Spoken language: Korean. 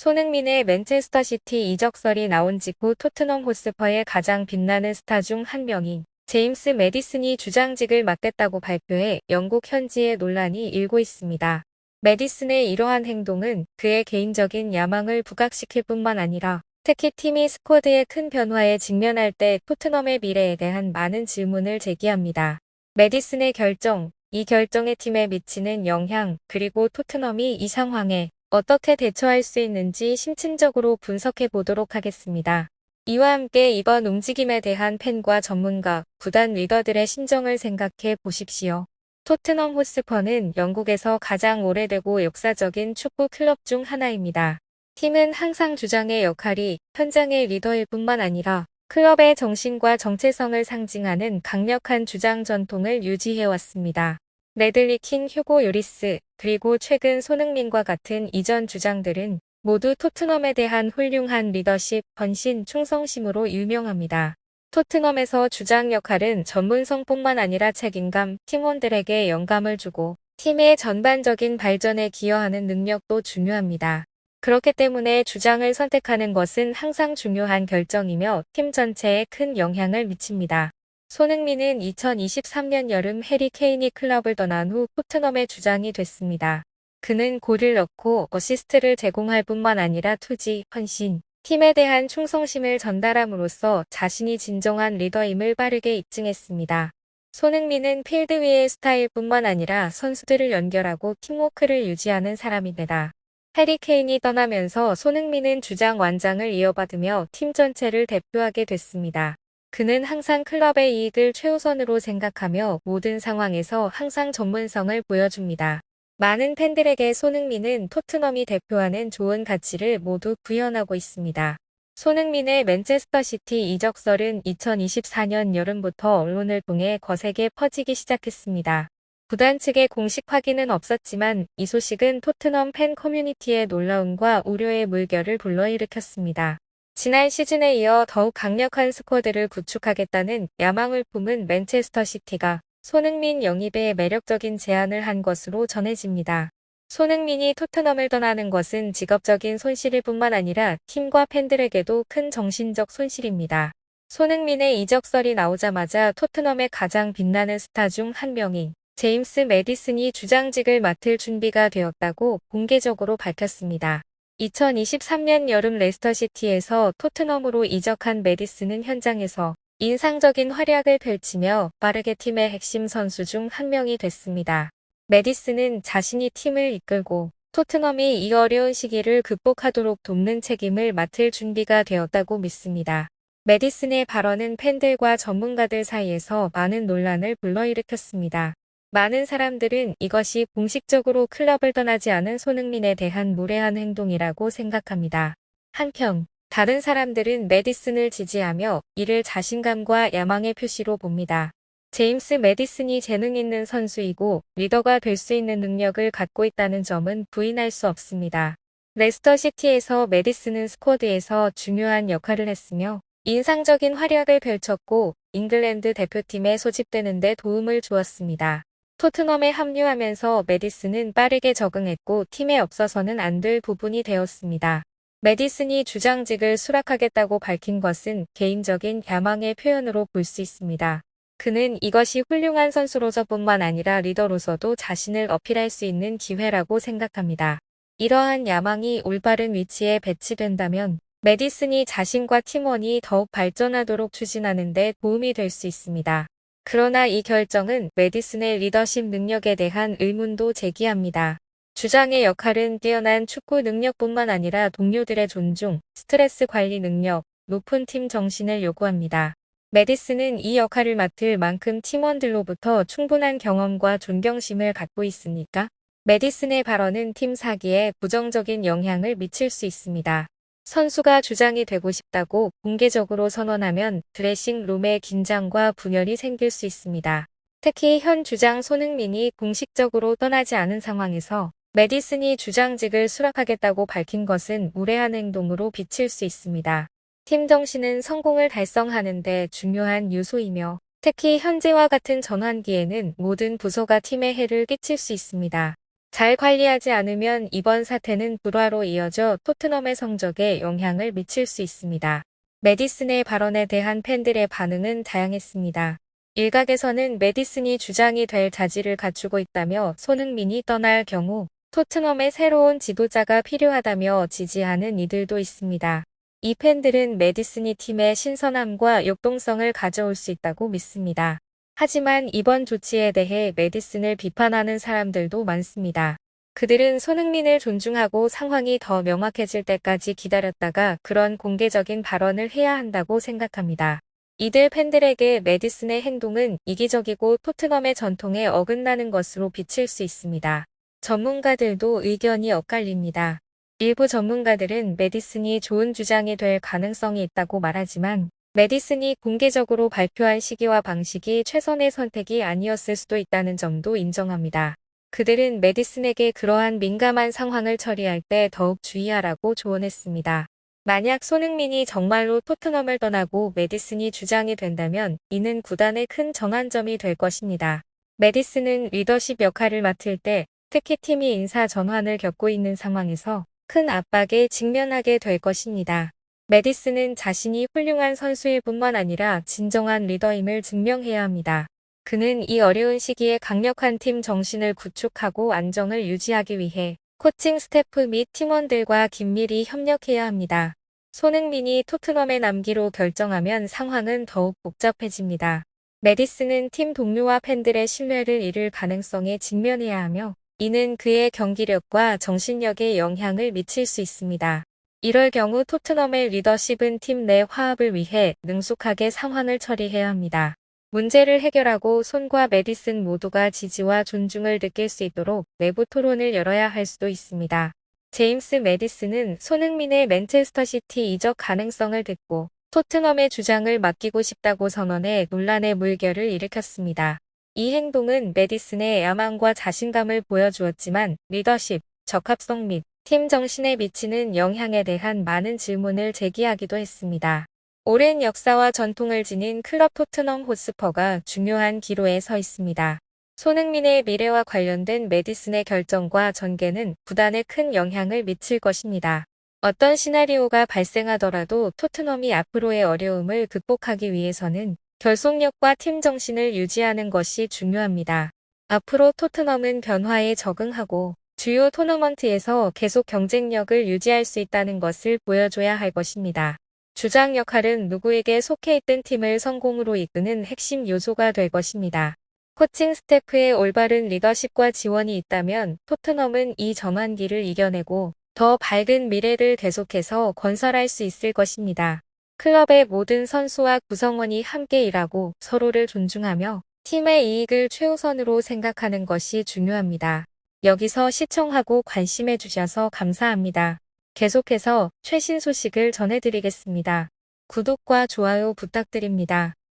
손흥민의 맨체스터 시티 이적설이 나온 직후 토트넘 호스퍼의 가장 빛나는 스타 중 한 명인 제임스 매디슨이 주장직을 맡겠다고 발표해 영국 현지에 논란이 일고 있습니다. 매디슨의 이러한 행동은 그의 개인적인 야망을 부각시킬 뿐만 아니라 특히 팀이 스쿼드의 큰 변화에 직면할 때 토트넘의 미래에 대한 많은 질문을 제기합니다. 매디슨의 결정, 이 결정에 팀에 미치는 영향, 그리고 토트넘이 이 상황에 어떻게 대처할 수 있는지 심층적으로 분석해 보도록 하겠습니다. 이와 함께 이번 움직임에 대한 팬과 전문가, 구단 리더들의 심정을 생각해 보십시오. 토트넘 호스퍼는 영국에서 가장 오래되고 역사적인 축구 클럽 중 하나입니다. 팀은 항상 주장의 역할이 현장의 리더일 뿐만 아니라 클럽의 정신과 정체성을 상징하는 강력한 주장 전통을 유지해왔습니다. 레들리 킹, 휴고 요리스, 그리고 최근 손흥민과 같은 이전 주장들은 모두 토트넘에 대한 훌륭한 리더십, 헌신, 충성심으로 유명합니다. 토트넘에서 주장 역할은 전문성뿐만 아니라 책임감, 팀원들에게 영감을 주고 팀의 전반적인 발전에 기여하는 능력도 중요합니다. 그렇기 때문에 주장을 선택하는 것은 항상 중요한 결정이며 팀 전체에 큰 영향을 미칩니다. 손흥민은 2023년 여름 해리 케인이 클럽을 떠난 후 토트넘의 주장이 됐습니다. 그는 골을 넣고 어시스트를 제공할 뿐만 아니라 투지, 헌신, 팀에 대한 충성심을 전달함으로써 자신이 진정한 리더임을 빠르게 입증했습니다. 손흥민은 필드 위의 스타일 뿐만 아니라 선수들을 연결하고 팀워크를 유지하는 사람입니다. 해리 케인이 떠나면서 손흥민은 주장 완장을 이어받으며 팀 전체를 대표하게 됐습니다. 그는 항상 클럽의 이익을 최우선으로 생각하며 모든 상황에서 항상 전문성을 보여줍니다. 많은 팬들에게 손흥민은 토트넘이 대표하는 좋은 가치를 모두 구현하고 있습니다. 손흥민의 맨체스터 시티 이적설은 2024년 여름부터 언론을 통해 거세게 퍼지기 시작했습니다. 구단 측의 공식 확인은 없었지만 이 소식은 토트넘 팬 커뮤니티의 놀라움과 우려의 물결을 불러일으켰습니다. 지난 시즌에 이어 더욱 강력한 스쿼드를 구축하겠다는 야망을 품은 맨체스터 시티가 손흥민 영입에 매력적인 제안을 한 것으로 전해집니다. 손흥민이 토트넘을 떠나는 것은 직업적인 손실일 뿐만 아니라 팀과 팬들에게도 큰 정신적 손실입니다. 손흥민의 이적설이 나오자마자 토트넘의 가장 빛나는 스타 중 한 명인 제임스 매디슨이 주장직을 맡을 준비가 되었다고 공개적으로 밝혔습니다. 2023년 여름 레스터시티에서 토트넘으로 이적한 매디슨은 현장에서 인상적인 활약을 펼치며 빠르게 팀의 핵심 선수 중 한 명이 됐습니다. 매디슨은 자신이 팀을 이끌고 토트넘이 이 어려운 시기를 극복하도록 돕는 책임을 맡을 준비가 되었다고 믿습니다. 매디슨의 발언은 팬들과 전문가들 사이에서 많은 논란을 불러일으켰습니다. 많은 사람들은 이것이 공식적으로 클럽을 떠나지 않은 손흥민에 대한 무례한 행동이라고 생각합니다. 한편 다른 사람들은 매디슨을 지지하며 이를 자신감과 야망의 표시로 봅니다. 제임스 매디슨이 재능 있는 선수이고 리더가 될 수 있는 능력을 갖고 있다는 점은 부인할 수 없습니다. 레스터시티에서 매디슨은 스쿼드에서 중요한 역할을 했으며 인상적인 활약을 펼쳤고 잉글랜드 대표팀에 소집되는 데 도움을 주었습니다. 토트넘에 합류하면서 매디슨은 빠르게 적응했고 팀에 없어서는 안 될 부분이 되었습니다. 매디슨이 주장직을 수락하겠다고 밝힌 것은 개인적인 야망의 표현으로 볼 수 있습니다. 그는 이것이 훌륭한 선수로서뿐만 아니라 리더로서도 자신을 어필할 수 있는 기회라고 생각합니다. 이러한 야망이 올바른 위치에 배치된다면 매디슨이 자신과 팀원이 더욱 발전하도록 추진하는 데 도움이 될 수 있습니다. 그러나 이 결정은 매디슨의 리더십 능력에 대한 의문도 제기합니다. 주장의 역할은 뛰어난 축구 능력뿐만 아니라 동료들의 존중, 스트레스 관리 능력, 높은 팀 정신을 요구합니다. 매디슨은 이 역할을 맡을 만큼 팀원들로부터 충분한 경험과 존경심을 갖고 있습니까? 매디슨의 발언은 팀 사기에 부정적인 영향을 미칠 수 있습니다. 선수가 주장이 되고 싶다고 공개적으로 선언하면 드레싱룸에 긴장과 분열이 생길 수 있습니다. 특히 현 주장 손흥민이 공식적으로 떠나지 않은 상황에서 매디슨이 주장직을 수락하겠다고 밝힌 것은 무례한 행동으로 비칠 수 있습니다. 팀 정신은 성공을 달성하는 데 중요한 요소이며 특히 현재와 같은 전환기에는 모든 부서가 팀에 해를 끼칠 수 있습니다. 잘 관리하지 않으면 이번 사태는 불화로 이어져 토트넘의 성적에 영향을 미칠 수 있습니다. 메디슨의 발언에 대한 팬들의 반응은 다양했습니다. 일각에서는 메디슨이 주장이 될 자질을 갖추고 있다며 손흥민이 떠날 경우 토트넘의 새로운 지도자가 필요하다며 지지하는 이들도 있습니다. 이 팬들은 메디슨이 팀의 신선함과 역동성을 가져올 수 있다고 믿습니다. 하지만 이번 조치에 대해 메디슨을 비판하는 사람들도 많습니다. 그들은 손흥민을 존중하고 상황이 더 명확해질 때까지 기다렸다가 그런 공개적인 발언을 해야 한다고 생각합니다. 이들 팬들에게 메디슨의 행동은 이기적이고 토트넘의 전통에 어긋나는 것으로 비칠 수 있습니다. 전문가들도 의견이 엇갈립니다. 일부 전문가들은 메디슨이 좋은 주장이 될 가능성이 있다고 말하지만 메디슨이 공개적으로 발표한 시기와 방식이 최선의 선택이 아니었을 수도 있다는 점도 인정합니다. 그들은 메디슨에게 그러한 민감한 상황을 처리할 때 더욱 주의하라고 조언했습니다. 만약 손흥민이 정말로 토트넘을 떠나고 메디슨이 주장이 된다면 이는 구단의 큰 전환점이 될 것입니다. 메디슨은 리더십 역할을 맡을 때 특히 팀이 인사 전환을 겪고 있는 상황에서 큰 압박에 직면하게 될 것입니다. 메디슨은 자신이 훌륭한 선수일 뿐만 아니라 진정한 리더임을 증명해야 합니다. 그는 이 어려운 시기에 강력한 팀 정신을 구축하고 안정을 유지하기 위해 코칭 스태프 및 팀원들과 긴밀히 협력해야 합니다. 손흥민이 토트넘에 남기로 결정하면 상황은 더욱 복잡해집니다. 메디슨은 팀 동료와 팬들의 신뢰를 잃을 가능성에 직면해야 하며 이는 그의 경기력과 정신력에 영향을 미칠 수 있습니다. 이럴 경우 토트넘의 리더십은 팀 내 화합을 위해 능숙하게 상황을 처리해야 합니다. 문제를 해결하고 손과 메디슨 모두가 지지와 존중을 느낄 수 있도록 내부 토론을 열어야 할 수도 있습니다. 제임스 메디슨은 손흥민의 맨체스터시티 이적 가능성을 듣고 토트넘의 주장을 맡기고 싶다고 선언해 논란의 물결을 일으켰습니다. 이 행동은 메디슨의 야망과 자신감을 보여주었지만 리더십, 적합성 및 팀 정신에 미치는 영향에 대한 많은 질문을 제기하기도 했습니다. 오랜 역사와 전통을 지닌 클럽 토트넘 호스퍼가 중요한 기로에 서 있습니다. 손흥민의 미래와 관련된 메디슨의 결정과 전개는 구단에 큰 영향을 미칠 것입니다. 어떤 시나리오가 발생하더라도 토트넘이 앞으로의 어려움을 극복하기 위해서는 결속력과 팀 정신을 유지하는 것이 중요합니다. 앞으로 토트넘은 변화에 적응하고 주요 토너먼트에서 계속 경쟁력을 유지할 수 있다는 것을 보여줘야 할 것입니다. 주장 역할은 누구에게 속해 있던 팀을 성공으로 이끄는 핵심 요소가 될 것입니다. 코칭 스태프의 올바른 리더십과 지원이 있다면 토트넘은 이 전환기를 이겨내고 더 밝은 미래를 계속해서 건설할 수 있을 것입니다. 클럽의 모든 선수와 구성원이 함께 일하고 서로를 존중하며 팀의 이익을 최우선으로 생각하는 것이 중요합니다. 여기서 시청하고 관심해 주셔서 감사합니다. 계속해서 최신 소식을 전해드리겠습니다. 구독과 좋아요 부탁드립니다.